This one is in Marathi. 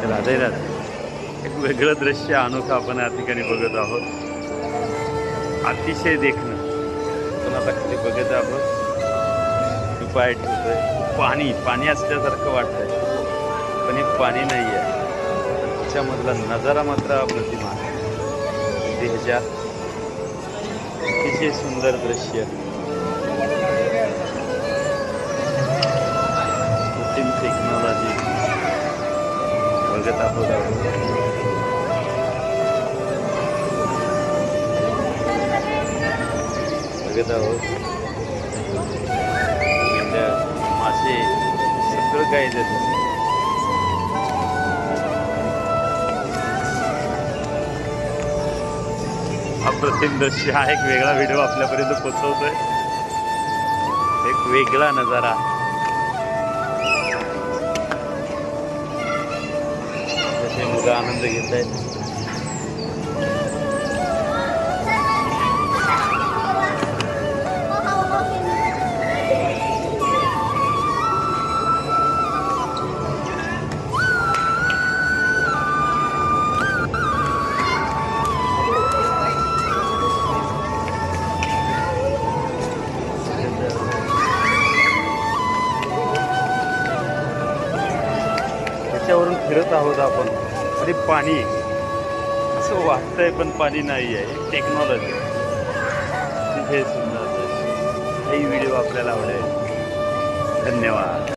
राधे राधे. एक वेगळं दृश्य अनोखं आपण या ठिकाणी बघत आहोत. अतिशय देखणं आपण आता खाली बघत आहोत. पाय ठेवतोय. पाणी पाणी असल्यासारखं वाटतंय, पण हे पाणी नाही आहे. त्याच्यामधला नजारा मात्र अप्रतिम आहे. ह्याच्या अतिशय सुंदर दृश्य. कृत्रिम टेक्नॉलॉजी बघत आहोत. बघत आहोत मासे सगळं काय देत. अप्रतिम दृश्य हा एक वेगळा व्हिडिओ आपल्यापर्यंत पोहोचवतोय. एक वेगळा नजारा. जसे मुलं आनंद घेत आहेत. त्याच्यावरून फिरत आहोत आपण. आणि पाणी असं वाटतंय, पण पाणी नाही आहे. टेक्नॉलॉजी हे सुंदर. काही व्हिडिओ आपल्याला आवडेल. धन्यवाद.